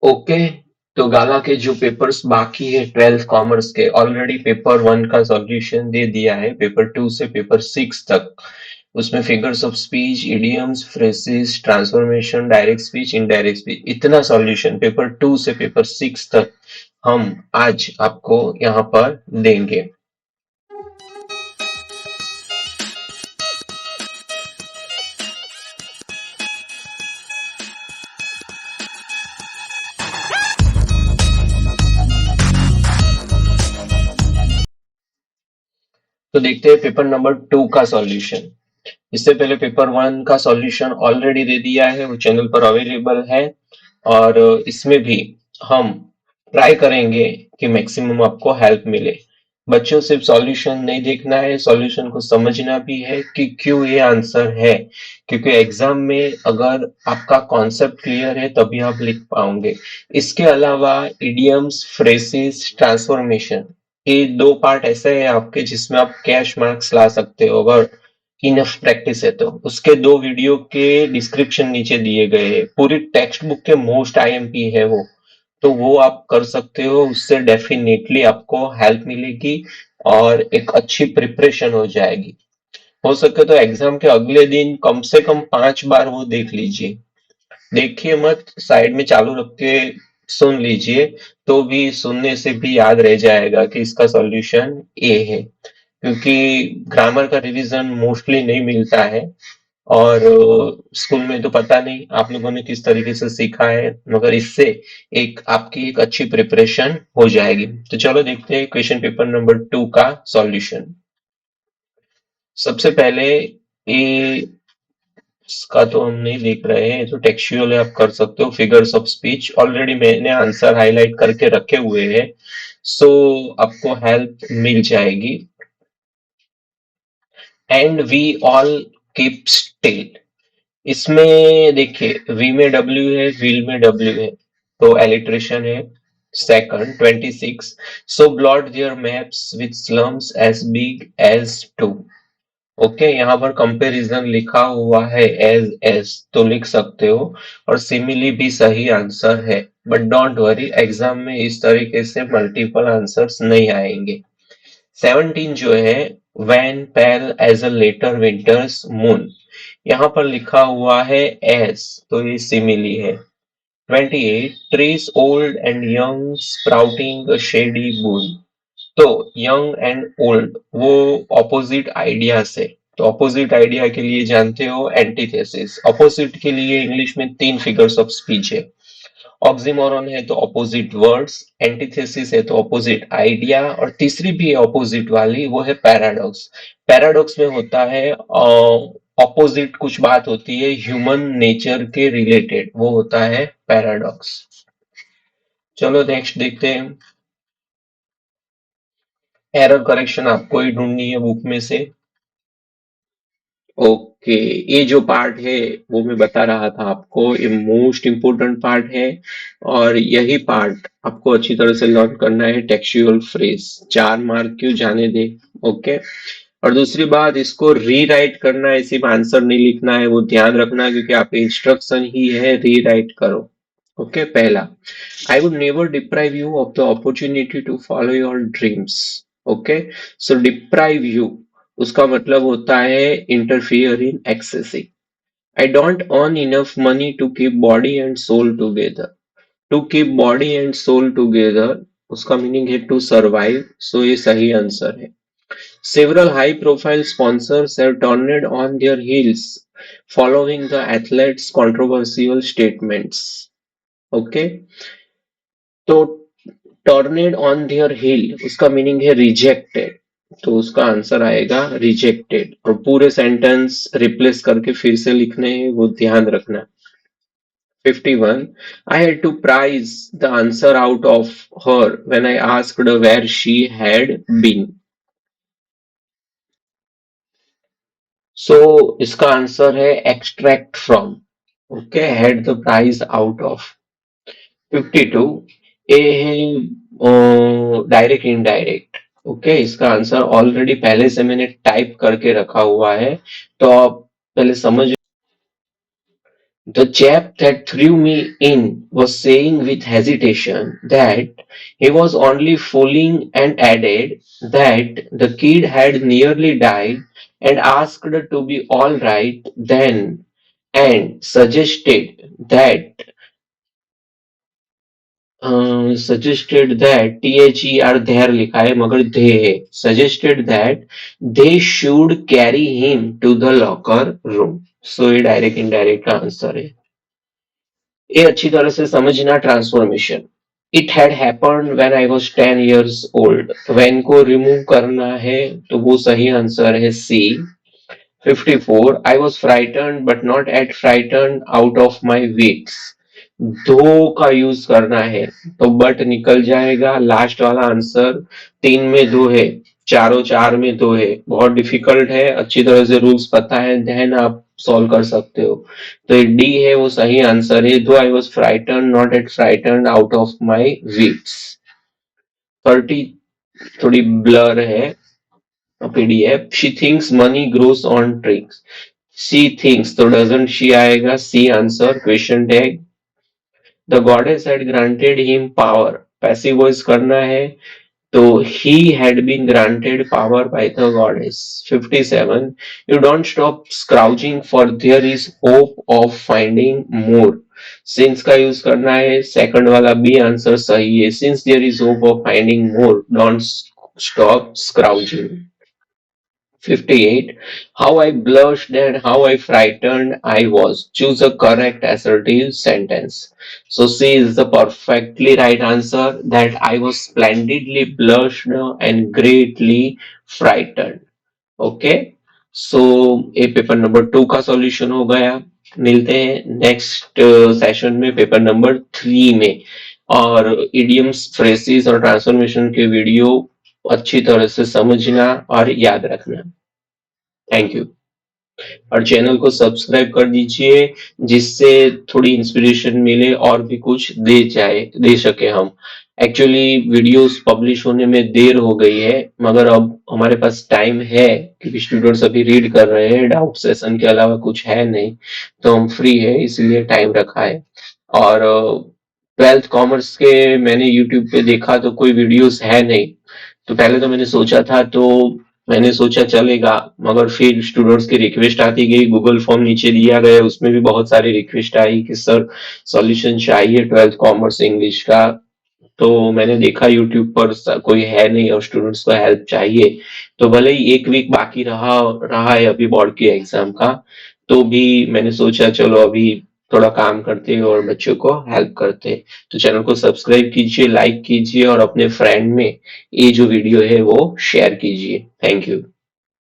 Okay. तो गाला के जो पेपर्स बाकी है 12th कॉमर्स के, ऑलरेडी पेपर 1 का सॉल्यूशन दे दिया है, पेपर 2 से पेपर 6 तक। उसमें figures of speech, idioms, phrases, transformation, direct speech, indirect speech, इतना सॉल्यूशन पेपर 2 से पेपर 6 तक हम आज आपको यहाँ पर देंगे। तो देखते हैं पेपर नंबर 2 का सॉल्यूशन। इससे पहले पेपर 1 का सॉल्यूशन ऑलरेडी दे दिया है, वो चैनल पर अवेलेबल है। और इसमें भी हम ट्राई करेंगे कि मैक्सिमम आपको हेल्प मिले। बच्चों सिर्फ सॉल्यूशन नहीं देखना है, सॉल्यूशन को समझना भी है कि क्यों ये आंसर है। क्योंकि एग्जाम में अगर आपका कॉन्सेप्ट क्लियर है तभी आप लिख पाओगे। इसके अलावा इडियम्स, फ्रेसेस, ट्रांसफॉर्मेशन, ये दो पार्ट ऐसे हैं आपके जिसमें आप कैश मार्क्स ला सकते हो अगर इनफ प्रैक्टिस है तो। उसके दो वीडियो के डिस्क्रिप्शन नीचे दिए गए हैं, पूरी टेक्स्ट बुक के मोस्ट आईएमपी है वो। तो वो आप कर सकते हो, उससे डेफिनेटली आपको हेल्प मिलेगी और एक अच्छी प्रिपरेशन हो जाएगी। हो सके तो एग्जाम के अगले दिन कम से कम 5 बार वो देख लीजिए। देखिए मत, साइड में चालू रख के सुन लीजिए, तो भी सुनने से भी याद रह जाएगा कि इसका सॉल्यूशन ए है। क्योंकि ग्रामर का रिवीजन मोस्टली नहीं मिलता है। और स्कूल में तो पता नहीं आप लोगों ने किस तरीके से सीखा है, मगर इससे एक आपकी एक अच्छी प्रिपरेशन हो जाएगी। तो चलो देखते हैं क्वेश्चन पेपर नंबर 2 का सॉल्यूशन। सबसे पहले ये, इसका तो हम नहीं देख रहे हैं, तो टेक्सचुअल आप कर सकते हो। फिगर्स ऑफ स्पीच ऑलरेडी मैंने आंसर हाईलाइट करके रखे हुए हैं, सो आपको हेल्प मिल जाएगी। And we all keep still, इसमें देखिए वी में डब्ल्यू है, व्हील में डब्ल्यू है, तो एलिट्रेशन है। Second 26, so blot their maps with slums as big as two. Okay, यहाँ पर कंपैरिजन लिखा हुआ है एज एस, तो लिख सकते हो। और सिमिली भी सही आंसर है, बट डोंट वरी, एग्जाम में इस तरीके से मल्टीपल आंसर्स नहीं आएंगे। 17 जो है, wan pale as a later winter's moon, यहाँ पर लिखा हुआ है एस, तो ये सिमिली है। 28, trees old and young sprouting shady boon, तो यंग एंड ओल्ड वो ऑपोजिट आइडिया से। तो ऑपोजिट आइडिया के लिए जानते हो एंटीथेसिस, ऑपोजिट के लिए इंग्लिश में 3 फिगर्स ऑफ स्पीच है। ऑक्सीमोरन है तो ऑपोजिट वर्ड्स, एंटीथेसिस है तो ऑपोजिट आइडिया, और तीसरी भी है ऑपोजिट वाली, वो है पैराडॉक्स। पैराडॉक्स में होता है ऑपोजिट कुछ बात होती है ह्यूमन नेचर के रिलेटेड, वो होता है पैराडॉक्स। चलो नेक्स्ट देखते हैं। एरर करेक्शन आपको ही ढूंढनी है बुक में से। ओके, ये जो पार्ट है वो मैं बता रहा था आपको, ये मोस्ट इम्पोर्टेंट पार्ट है। और यही पार्ट आपको अच्छी तरह से लर्न करना है। टेक्सचुअल फ्रेज 4 मार्क क्यों जाने दे। ओके। और दूसरी बात, इसको रीराइट करना है, सिर्फ आंसर नहीं लिखना है, वो ध्यान रखना, क्योंकि आपके इंस्ट्रक्शन ही है रीराइट करो। ओके, पहला, I would never deprive you of the opportunity to follow your dreams. Okay, so deprive you, उसका मतलब होता है interfere in accessing. I don't earn enough money to keep body and soul together. To keep body and soul together, उसका meaning है to survive, so ये सही answer है। Several high-profile sponsors have turned on their heels following the athlete's controversial statements. Okay, तो turned on their heel उसका meaning है rejected, तो उसका आंसर आएगा रिजेक्टेड। और पूरे सेंटेंस रिप्लेस करके फिर से लिखने हैं, वो ध्यान रखना। 51, I had to prize the answer out of her when I asked her where she had been. सो इसका आंसर है extract from. Okay, head the prize out of. 52, A है डायरेक्ट इनडायरेक्ट। ओके, इसका आंसर ऑलरेडी पहले से मैंने type करके रखा हुआ है, तो आप पहले समझ। The chap that threw me in was saying with hesitation that he was only fooling and added that the kid had nearly died and asked to be all right then and suggested that there लिखा है मगर they है suggested that they should carry him to the locker room. So ये direct indirect का answer है. ये अच्छी तरह से समझना transformation. It had happened when I was 10 years old. When को रिमूव करना है तो वो सही आंसर है सी. 54 I was frightened but not at frightened out of my wits. दो का यूज करना है तो बट निकल जाएगा. लास्ट वाला आंसर 3 में 2 है, चारों 4 में 2 है. बहुत डिफिकल्ट है. अच्छी तरह से रूल्स पता है देन आप सॉल्व कर सकते हो. तो ये डी है वो सही आंसर है. दो I was frightened not at frightened out of my wits. 30 थोड़ी ब्लर है PDF. She thinks money grows on trees. She thinks तो डजंट शी आएगा. C answer question tag. The goddess had granted him power. Passive voice करना है तो he had been granted power by the goddess. 57 You don't stop scrounging for there is hope of finding more. Since का use करना है. Second वाला B answer सही है. Since there is hope of finding more, don't stop scrounging. 58 How I blushed and how I frightened I was. Choose a correct assertive sentence. So C is the perfectly right answer, that I was splendidly blushed and greatly frightened. Okay. So ये paper number 2 का solution हो गया. मिलते हैं next session में paper number 3 में. और idioms phrases और ट्रांसफॉर्मेशन के वीडियो अच्छी तरह से समझना और याद रखना. Thank you. और चैनल को सब्सक्राइब कर दीजिए जिससे थोड़ी इंस्पिरेशन मिले और भी कुछ दे सके हम. एक्चुअली वीडियोस पब्लिश होने में देर हो गई है मगर अब हमारे पास टाइम है क्योंकि स्टूडेंट्स अभी रीड कर रहे हैं. डाउट सेशन के अलावा कुछ है नहीं तो हम फ्री है इसलिए टाइम रखा है. और 12th कॉमर्स के मैंने यूट्यूब पे देखा तो कोई वीडियोस है नहीं. तो पहले तो मैंने सोचा चलेगा मगर फिर स्टूडेंट्स की रिक्वेस्ट आती गई. गूगल फॉर्म नीचे दिया गया उसमें भी बहुत सारी रिक्वेस्ट आई कि सर सॉल्यूशन चाहिए 12th कॉमर्स इंग्लिश का. तो मैंने देखा यूट्यूब पर कोई है नहीं और स्टूडेंट्स को हेल्प चाहिए. तो भले ही 1 वीक बाकी रहा है अभी बोर्ड के एग्जाम का तो भी मैंने सोचा चलो अभी थोड़ा काम करते हैं और बच्चों को हेल्प करते हैं. तो चैनल को सब्सक्राइब कीजिए, लाइक कीजिए और अपने फ्रेंड में ये जो वीडियो है वो शेयर कीजिए. Thank you.